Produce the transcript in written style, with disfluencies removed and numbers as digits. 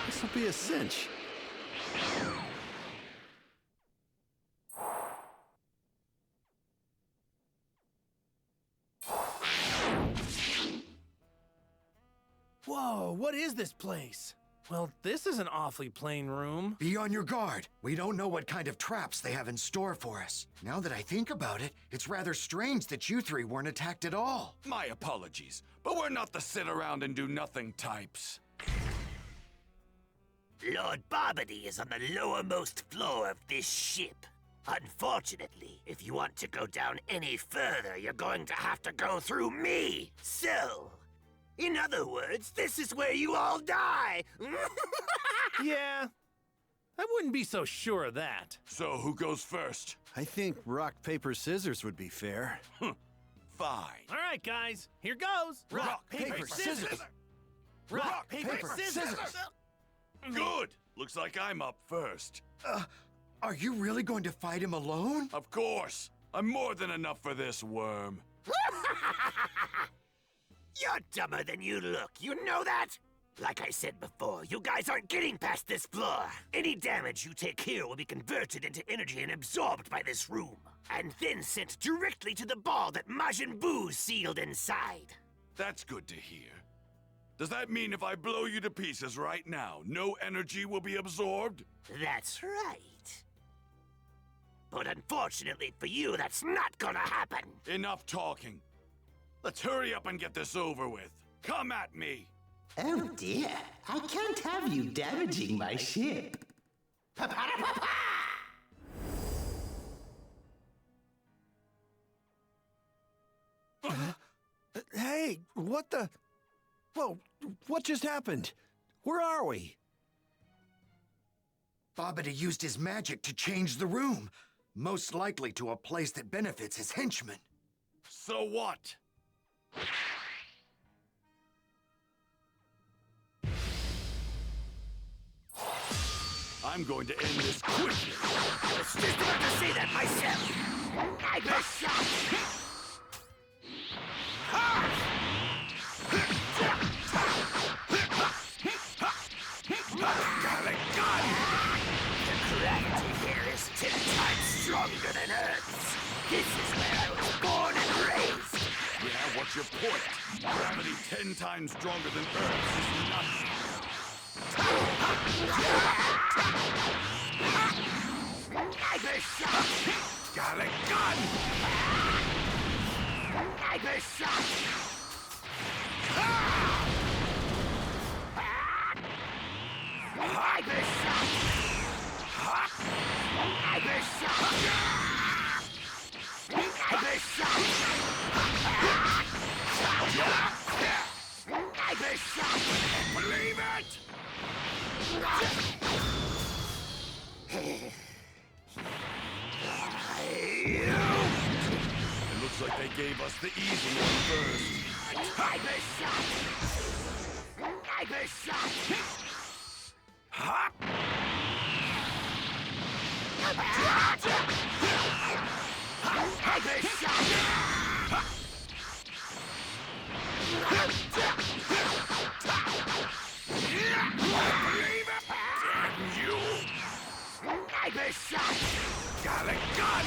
This'll be a cinch. Whoa, what is this place? Well, this is an awfully plain room. Be on your guard. We don't know what kind of traps they have in store for us. Now that I think about it, it's rather strange that you three weren't attacked at all. My apologies, but we're not the sit-around-and-do-nothing types. Lord Barbody is on the lowermost floor of this ship. Unfortunately, if you want to go down any further, you're going to have to go through me. So, in other words, this is where you all die. Yeah, I wouldn't be so sure of that. So who goes first? I think rock, paper, scissors would be fair. Fine. All right, guys, here goes. Rock, paper, scissors. Rock, paper, scissors. Good. Looks like I'm up first. Are you really going to fight him alone? Of course. I'm more than enough for this worm. You're dumber than you look, you know that? Like I said before, you guys aren't getting past this floor. Any damage you take here will be converted into energy and absorbed by this room, and then sent directly to the ball that Majin Buu sealed inside. That's good to hear. Does that mean if I blow you to pieces right now, no energy will be absorbed? That's right. But unfortunately for you, that's not gonna happen. Enough talking. Let's hurry up and get this over with. Come at me! Oh dear, I can't have you damaging my ship. Pa-pa-da-pa-pa! Hey, what the? Whoa, what just happened? Where are we? Babidi used his magic to change the room, most likely to a place that benefits his henchmen. So what? I'm going to end this quickly. I was just about to say that myself. I must shot. The gravity here is 10 times stronger than Earth's. This is where I was born and raised. Yeah, what's your point? Gravity 10 times stronger than Earth's is nuts. I must shot. Got a gun! I must shot. I must shot. I must shot. I must shot. I must shot. Believe it! It looks like they gave us the easy one first. I must shot. I must shot. Hop! I must shot. Believe it! Damn you! I must shot. Got a gun!